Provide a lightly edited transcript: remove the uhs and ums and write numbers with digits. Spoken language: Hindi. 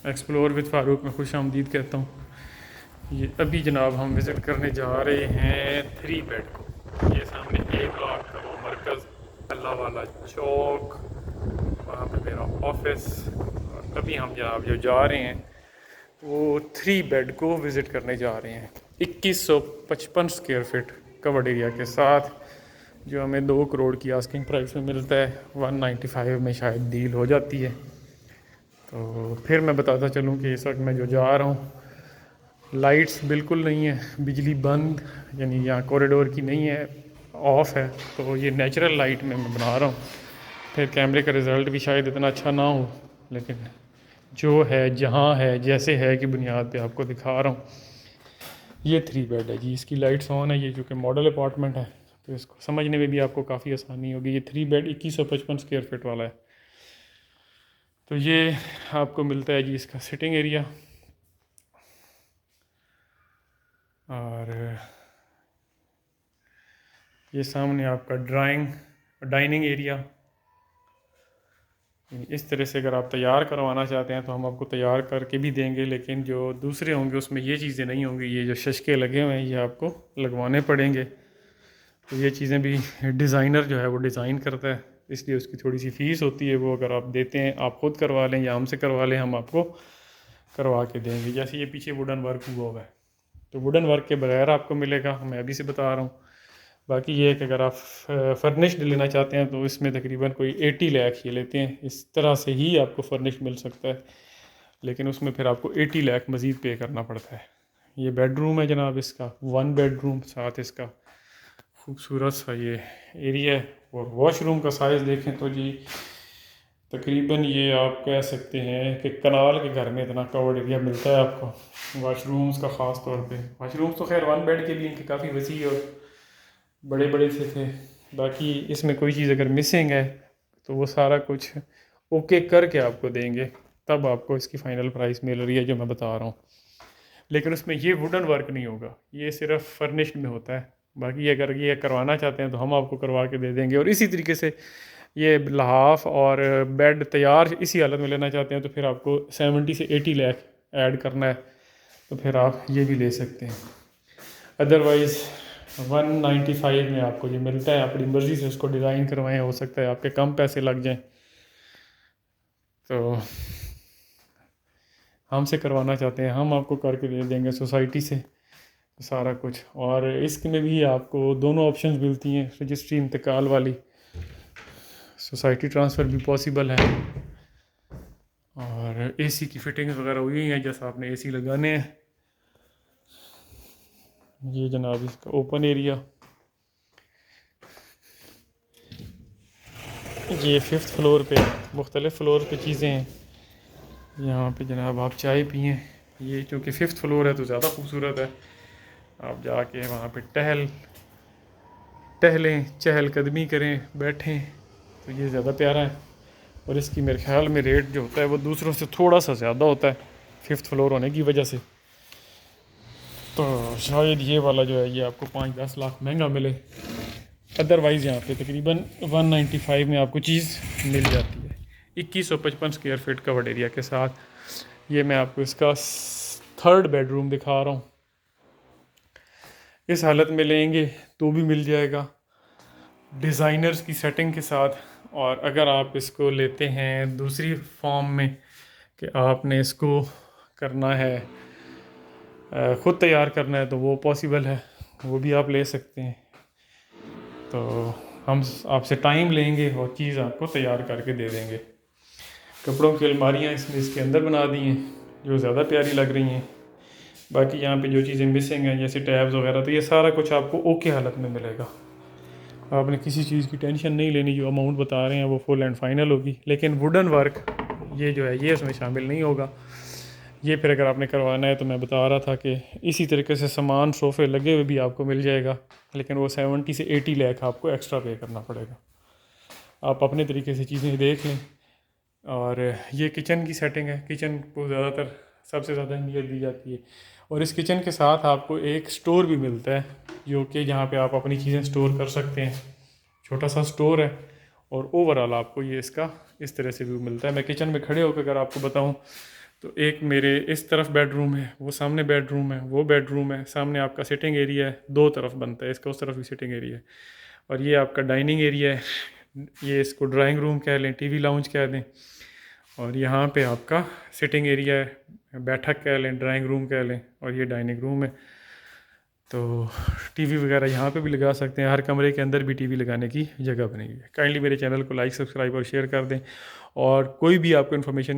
एक्सप्लोर विद फ़ारूक में खुश आमदीद कहता हूँ। ये अभी जनाब हम विज़िट करने जा रहे हैं 3 बेड को। ये सामने A ब्लॉक का वो मरकज़, अल्लाह वाला चौक, वहाँ पे मेरा ऑफिस। और अभी हम जनाब जो जा रहे हैं वो 3 बेड को विज़िट करने जा रहे हैं, 2155 स्क्वायर फीट कवर्ड एरिया के साथ, जो हमें 2 करोड़ की आस्किंग प्राइस में मिलता है। 195 में शायद डील हो जाती है। तो फिर मैं बताता चलूँ कि इस वक्त मैं जो जा रहा हूँ, लाइट्स बिल्कुल नहीं है, बिजली बंद, यानी यहाँ कॉरिडोर की नहीं है, ऑफ है। तो ये नेचुरल लाइट में मैं बना रहा हूँ। फिर कैमरे का रिज़ल्ट भी शायद इतना अच्छा ना हो, लेकिन जो है जहाँ है जैसे है कि बुनियाद पे आपको दिखा रहा हूँ। ये 3 बेड है जी, इसकी लाइट्स ऑन है। ये जो कि मॉडल अपार्टमेंट है तो इसको समझने में भी आपको काफ़ी आसानी होगी। ये 3 बेड 2155 स्क्वायर फीट वाला है। तो ये आपको मिलता है जी इसका सिटिंग एरिया, और ये सामने आपका डाइनिंग एरिया। इस तरह से अगर आप तैयार करवाना चाहते हैं तो हम आपको तैयार करके भी देंगे, लेकिन जो दूसरे होंगे उसमें ये चीज़ें नहीं होंगी। ये जो शशके लगे हुए हैं ये आपको लगवाने पड़ेंगे। तो ये चीज़ें भी डिज़ाइनर जो है वो डिज़ाइन करता है, इसलिए उसकी थोड़ी सी फ़ीस होती है। वो अगर आप देते हैं, आप ख़ुद करवा लें या हमसे करवा लें, हम आपको करवा के देंगे। जैसे ये पीछे वुडन वर्क हुआ हुआ है, तो वुडन वर्क के बगैर आपको मिलेगा, मैं अभी से बता रहा हूँ। बाकी ये है कि अगर आप फर्निश्ड लेना चाहते हैं तो इसमें तकरीबन कोई 80 लाख ये लेते हैं। इस तरह से ही आपको फर्निश्ड मिल सकता है, लेकिन उसमें फिर आपको 80 लाख मज़ीद पे करना पड़ता है। ये बेडरूम है जनाब इसका, 1 बेडरूम, साथ इसका खूबसूरत सा ये एरिया है। और वॉशरूम का साइज़ देखें तो जी तकरीबन ये आप कह सकते हैं कि कनाल के घर में इतना कवर्ड एरिया मिलता है आपको। वाशरूम्स का ख़ास तौर पे, वाशरूम्स तो खैर 1 बेड के लिए इनके काफ़ी वसी और बड़े बड़े से थे। बाकी इसमें कोई चीज़ अगर मिसिंग है तो वो सारा कुछ ओके करके आपको देंगे, तब आपको इसकी फ़ाइनल प्राइस मिल रही है जो मैं बता रहा हूँ। लेकिन उसमें ये वुडन वर्क नहीं होगा, ये सिर्फ फर्निश्ड में होता है। बाकी अगर ये करवाना चाहते हैं तो हम आपको करवा के दे देंगे। और इसी तरीके से ये लहाफ और बेड तैयार इसी हालत में लेना चाहते हैं तो फिर आपको 70 से 80 लाख ऐड करना है, तो फिर आप ये भी ले सकते हैं। अदरवाइज़ 195 में आपको ये मिलता है। अपनी मर्ज़ी से उसको डिज़ाइन करवाएं, हो सकता है आपके कम पैसे लग जाएं। तो हमसे करवाना चाहते हैं, हम आपको करके दे देंगे सोसाइटी से सारा कुछ। और इसमें भी आपको दोनों ऑप्शंस मिलती हैं, रजिस्ट्री इंतकाल वाली, सोसाइटी ट्रांसफ़र भी पॉसिबल है, और एसी की फ़िटिंग्स वगैरह हुई हैं, जैसा आपने एसी लगाने हैं। ये जनाब इसका ओपन एरिया, ये 5th फ्लोर पे मुख्तलिफ़ फ्लोर पे चीज़ें हैं। यहाँ पे जनाब आप चाय पिएँ। ये चूँकि 5th फ्लोर है तो ज़्यादा खूबसूरत है। आप जाके वहाँ पे टहलें, चहलकदमी करें, बैठें, तो ये ज़्यादा प्यारा है। और इसकी मेरे ख्याल में रेट जो होता है वो दूसरों से थोड़ा सा ज़्यादा होता है 5th फ्लोर होने की वजह से। तो शायद ये वाला जो है ये आपको 5-10 लाख महंगा मिले। अदरवाइज़ यहाँ पे तकरीबन 195 में आपको चीज़ मिल जाती है, 2155 स्क्वायर फीट कवर्ड एरिया के साथ। ये मैं आपको इसका 3rd बेडरूम दिखा रहा हूँ। इस हालत में लेंगे तो भी मिल जाएगा डिज़ाइनर्स की सेटिंग के साथ। और अगर आप इसको लेते हैं दूसरी फॉर्म में कि आपने इसको करना है, ख़ुद तैयार करना है, तो वो पॉसिबल है, वो भी आप ले सकते हैं। तो हम आपसे टाइम लेंगे और चीज़ आपको तैयार करके दे देंगे। कपड़ों की अलमारियाँ इसमें इसके अंदर बना दी हैं जो ज़्यादा प्यारी लग रही हैं। बाकी यहाँ पे जो चीज़ें मिसिंग हैं जैसे टैब्स वगैरह, तो ये सारा कुछ आपको ओके हालत में मिलेगा। आपने किसी चीज़ की टेंशन नहीं लेनी, जो अमाउंट बता रहे हैं वो फुल एंड फाइनल होगी। लेकिन वुडन वर्क ये जो है ये उसमें शामिल नहीं होगा। ये फिर अगर आपने करवाना है तो मैं बता रहा था कि इसी तरीके से सामान सोफ़े लगे हुए भी आपको मिल जाएगा, लेकिन वो 70 से 80 लाख आपको एक्स्ट्रा पे करना पड़ेगा। आप अपने तरीके से चीज़ें देख लें। और ये किचन की सेटिंग है। किचन को ज़्यादातर सबसे ज़्यादा अहमियत दी जाती है, और इस किचन के साथ आपको एक स्टोर भी मिलता है, जो कि जहाँ पे आप अपनी चीज़ें स्टोर कर सकते हैं। छोटा सा स्टोर है, और ओवरऑल आपको ये इसका इस तरह से व्यू मिलता है। मैं किचन में खड़े होकर अगर आपको बताऊँ तो एक मेरे इस तरफ बेडरूम है, वो सामने बेडरूम है, वो बेडरूम है, सामने आपका सिटिंग एरिया है, दो तरफ बनता है, इसका उस तरफ भी सिटिंग एरिया है। और ये आपका डाइनिंग एरिया है, ये इसको ड्राइंग रूम कह लें, टीवी लाउंज कह दें। और यहाँ पे आपका सिटिंग एरिया है, बैठक कह लें, ड्राइंग रूम कह लें, और ये डाइनिंग रूम है। तो टीवी वगैरह यहाँ पे भी लगा सकते हैं, हर कमरे के अंदर भी टीवी लगाने की जगह बनी हुई है। काइंडली मेरे चैनल को लाइक, सब्सक्राइब और शेयर कर दें। और कोई भी आपको इन्फॉर्मेशन